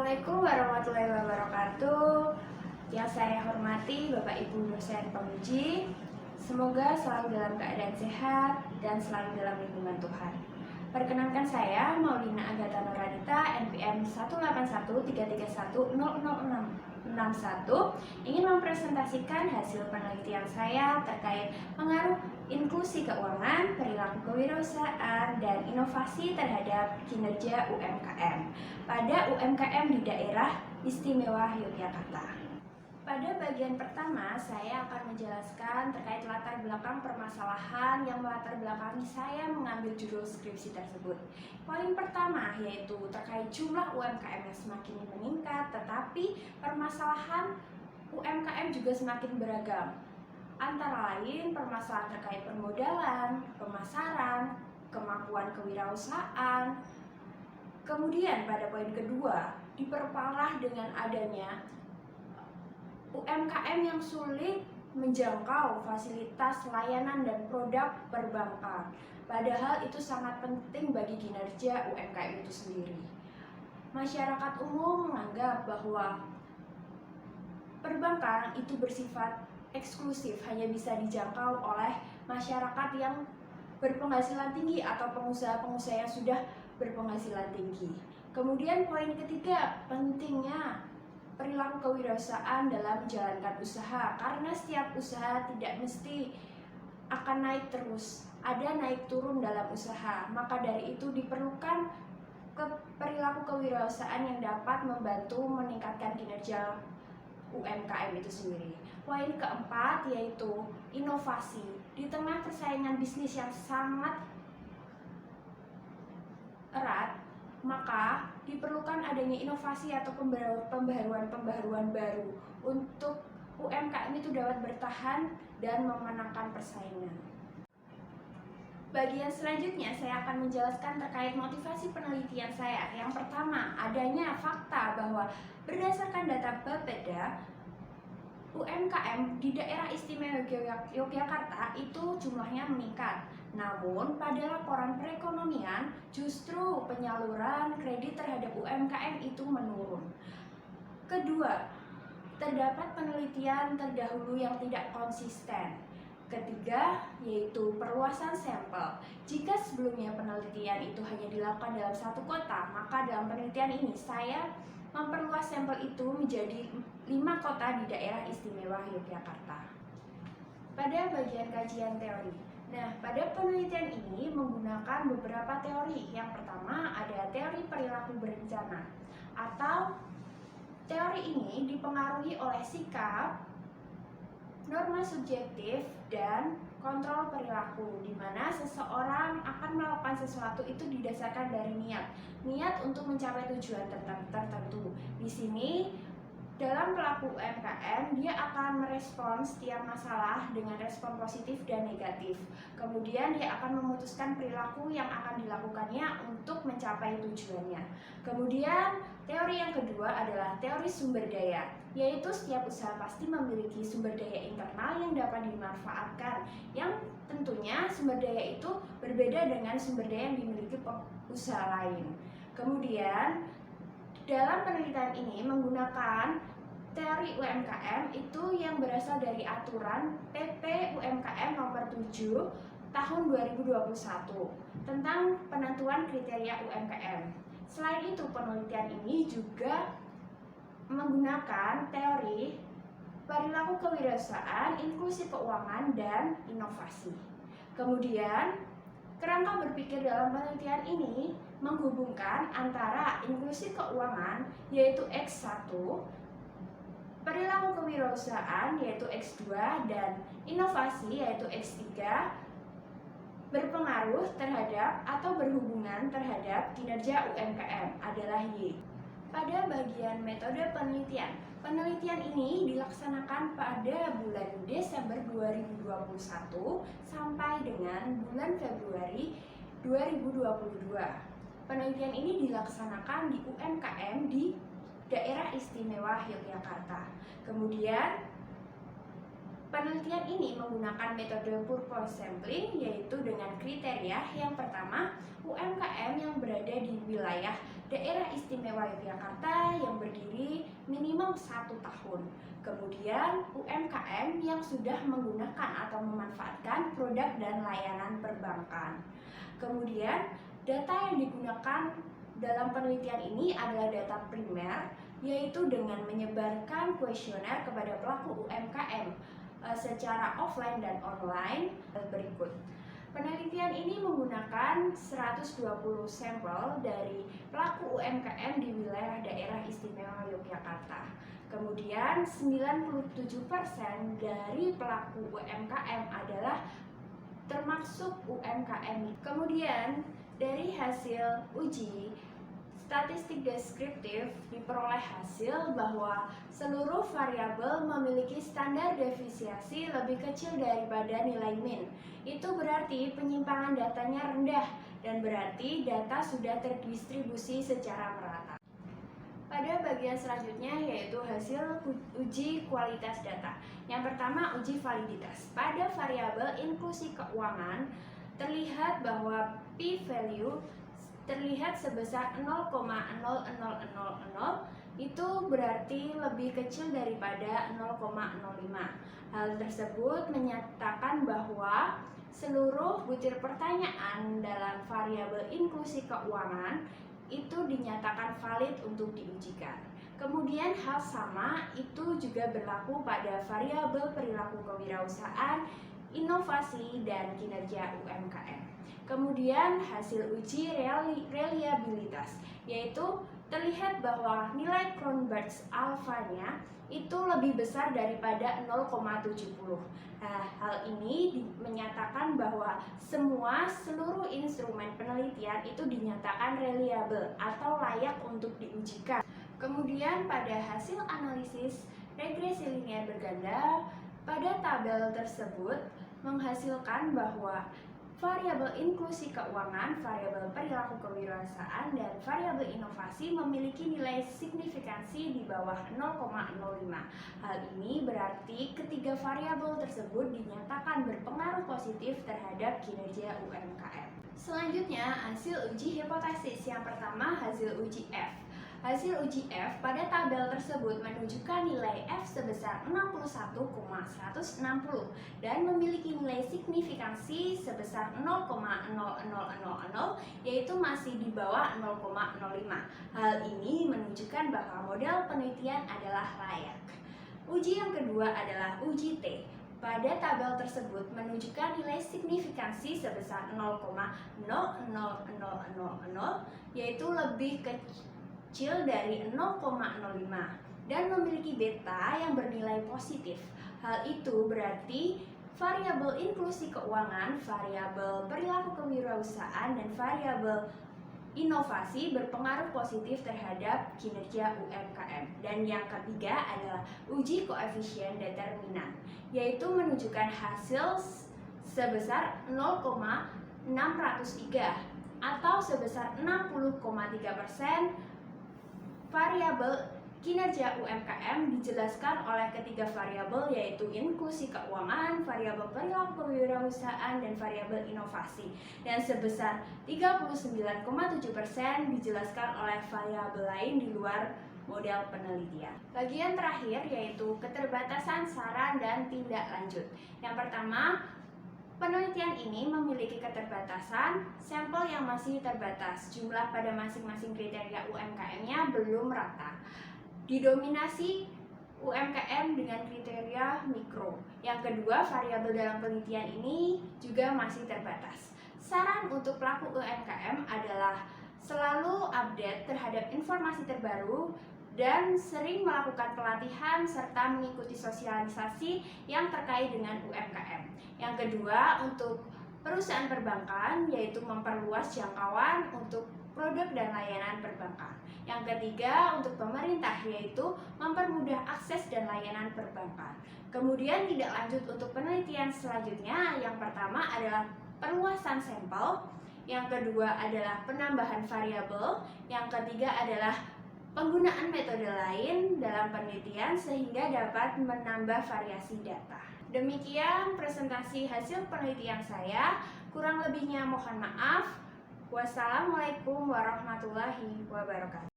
Assalamualaikum warahmatullahi wabarakatuh. Yang saya hormati Bapak Ibu dosen penguji, semoga selalu dalam keadaan sehat dan selalu dalam lindungan Tuhan. Perkenankan saya Maulina Agatha Nurhanita, NPM 18133100661, ingin mempresentasikan hasil penelitian saya terkait pengaruh inklusi keuangan, perilaku kewirausahaan, dan inovasi terhadap kinerja UMKM pada UMKM di daerah istimewa Yogyakarta. Pada bagian pertama, saya akan menjelaskan terkait latar belakang permasalahan yang melatar belakangi saya mengambil judul skripsi tersebut. Poin pertama yaitu terkait jumlah UMKM yang semakin meningkat, tetapi permasalahan UMKM juga semakin beragam. Antara lain permasalahan terkait permodalan, pemasaran, kemampuan kewirausahaan. Kemudian pada poin kedua, diperparah dengan adanya UMKM yang sulit menjangkau fasilitas layanan dan produk perbankan. Padahal itu sangat penting bagi kinerja UMKM itu sendiri. Masyarakat umum menganggap bahwa perbankan itu bersifat eksklusif, hanya bisa dijangkau oleh masyarakat yang berpenghasilan tinggi atau pengusaha-pengusaha yang sudah berpenghasilan tinggi. Kemudian poin ketiga, pentingnya perilaku kewirausahaan dalam menjalankan usaha, karena setiap usaha tidak mesti akan naik terus, ada naik turun dalam usaha. Maka dari itu diperlukan perilaku kewirausahaan yang dapat membantu meningkatkan kinerja UMKM itu sendiri. Poin keempat yaitu inovasi. Di tengah persaingan bisnis yang sangat erat, maka diperlukan adanya inovasi atau pembaharuan baru untuk UMKM itu dapat bertahan dan memenangkan persaingan. Bagian selanjutnya saya akan menjelaskan terkait motivasi penelitian saya. Yang pertama, adanya fakta bahwa berdasarkan data Bapeda, UMKM di daerah istimewa Yogyakarta itu jumlahnya meningkat. Namun pada laporan perekonomian justru penyaluran kredit terhadap UMKM itu menurun. Kedua, terdapat penelitian terdahulu yang tidak konsisten. Ketiga, yaitu perluasan sampel. Jika sebelumnya penelitian itu hanya dilakukan dalam satu kota, maka dalam penelitian ini saya memperluas sampel itu menjadi 5 kota di daerah istimewa Yogyakarta. Pada bagian kajian teori. Nah, pada penelitian ini menggunakan beberapa teori. Yang pertama ada teori perilaku berencana, atau teori ini dipengaruhi oleh sikap, norma subjektif, dan kontrol perilaku, di mana seseorang akan melakukan sesuatu itu didasarkan dari niat untuk mencapai tujuan tertentu. Di sini dalam pelaku UMKM, dia akan merespon setiap masalah dengan respon positif dan negatif. Kemudian dia akan memutuskan perilaku yang akan dilakukannya untuk mencapai tujuannya. Kemudian teori yang kedua adalah teori sumber daya, yaitu setiap usaha pasti memiliki sumber daya internal yang dapat dimanfaatkan, yang tentunya sumber daya itu berbeda dengan sumber daya yang dimiliki usaha lain. Kemudian dalam penelitian ini menggunakan teori UMKM itu yang berasal dari aturan PP UMKM nomor 7 tahun 2021 tentang penentuan kriteria UMKM. Selain itu, penelitian ini juga menggunakan teori perilaku kewirausahaan, inklusi keuangan, dan inovasi. Kemudian, kerangka berpikir dalam penelitian ini menghubungkan antara inklusi keuangan yaitu X1, perilaku kewirausahaan yaitu X2, dan inovasi yaitu X3 berpengaruh terhadap atau berhubungan terhadap kinerja UMKM adalah Y. Pada bagian metode penelitian, penelitian ini dilaksanakan pada bulan Desember 2021 sampai dengan bulan Februari 2022. Penelitian ini dilaksanakan di UMKM di daerah istimewa Yogyakarta. Kemudian Penelitian ini menggunakan metode purpose sampling, yaitu dengan kriteria yang pertama, UMKM yang berada di wilayah Daerah Istimewa Yogyakarta yang berdiri minimum 1 tahun. Kemudian UMKM yang sudah menggunakan atau memanfaatkan produk dan layanan perbankan. Kemudian data yang digunakan dalam penelitian ini adalah data primer, yaitu dengan menyebarkan kuesioner kepada pelaku UMKM secara offline dan online berikut. Penelitian ini menggunakan 120 sampel dari pelaku UMKM di wilayah Daerah Istimewa Yogyakarta. Kemudian 97% dari pelaku UMKM adalah termasuk UMKM. Kemudian dari hasil uji statistik deskriptif diperoleh hasil bahwa seluruh variabel memiliki standar defisiensi lebih kecil daripada nilai min. Itu berarti penyimpangan datanya rendah dan berarti data sudah terdistribusi secara merata. Pada bagian selanjutnya yaitu hasil uji kualitas data. Yang pertama, uji validitas. Pada variabel inklusi keuangan terlihat bahwa p-value terlihat sebesar 0,0000, itu berarti lebih kecil daripada 0,05. Hal tersebut menyatakan bahwa seluruh butir pertanyaan dalam variabel inklusi keuangan itu dinyatakan valid untuk diujikan. Kemudian hal sama itu juga berlaku pada variabel perilaku kewirausahaan, inovasi, dan kinerja UMKM. Kemudian hasil uji reliabilitas, yaitu terlihat bahwa nilai Kronberg's alpha-nya itu lebih besar daripada 0,70. Nah, hal ini menyatakan bahwa seluruh instrumen penelitian itu dinyatakan reliable atau layak untuk diujikan. Kemudian pada hasil analisis regresi linear berganda, pada tabel tersebut menghasilkan bahwa variabel inklusi keuangan, variabel perilaku kewirausahaan, dan variabel inovasi memiliki nilai signifikansi di bawah 0,05. Hal ini berarti ketiga variabel tersebut dinyatakan berpengaruh positif terhadap kinerja UMKM. Selanjutnya, hasil uji hipotesis. Yang pertama, hasil uji F. Hasil uji F pada tabel tersebut menunjukkan nilai F sebesar 61,160 dan memiliki nilai signifikansi sebesar 0,0000, yaitu masih di bawah 0,05. Hal ini menunjukkan bahwa model penelitian adalah layak. Uji yang kedua adalah uji T. Pada tabel tersebut menunjukkan nilai signifikansi sebesar 0,00000, yaitu lebih kecil dari 0,05 dan memiliki beta yang bernilai positif. Hal itu berarti variabel inklusi keuangan, variabel perilaku kewirausahaan, dan variabel inovasi berpengaruh positif terhadap kinerja UMKM. Dan yang ketiga adalah uji koefisien determinan, yaitu menunjukkan hasil sebesar 0,603 atau sebesar 60,3%. Variabel kinerja UMKM dijelaskan oleh ketiga variabel, yaitu inklusi keuangan, variabel perilaku kewirausahaan, dan variabel inovasi. Dan sebesar 39,7% dijelaskan oleh variabel lain di luar model penelitian. Bagian terakhir yaitu keterbatasan saran dan tindak lanjut. Yang pertama, penelitian ini memiliki keterbatasan sampel yang masih terbatas. Jumlah pada masing-masing kriteria UMKM-nya belum rata. Didominasi UMKM dengan kriteria mikro. Yang kedua, variabel dalam penelitian ini juga masih terbatas. Saran untuk pelaku UMKM adalah selalu update terhadap informasi terbaru dan sering melakukan pelatihan serta mengikuti sosialisasi yang terkait dengan UMKM. Yang kedua, untuk perusahaan perbankan yaitu memperluas jangkauan untuk produk dan layanan perbankan. Yang ketiga, untuk pemerintah yaitu mempermudah akses dan layanan perbankan. Kemudian tindak lanjut untuk penelitian selanjutnya, yang pertama adalah perluasan sampel, yang kedua adalah penambahan variabel, yang ketiga adalah penggunaan metode lain dalam penelitian sehingga dapat menambah variasi data. Demikian presentasi hasil penelitian saya. Kurang lebihnya mohon maaf. Wassalamualaikum warahmatullahi wabarakatuh.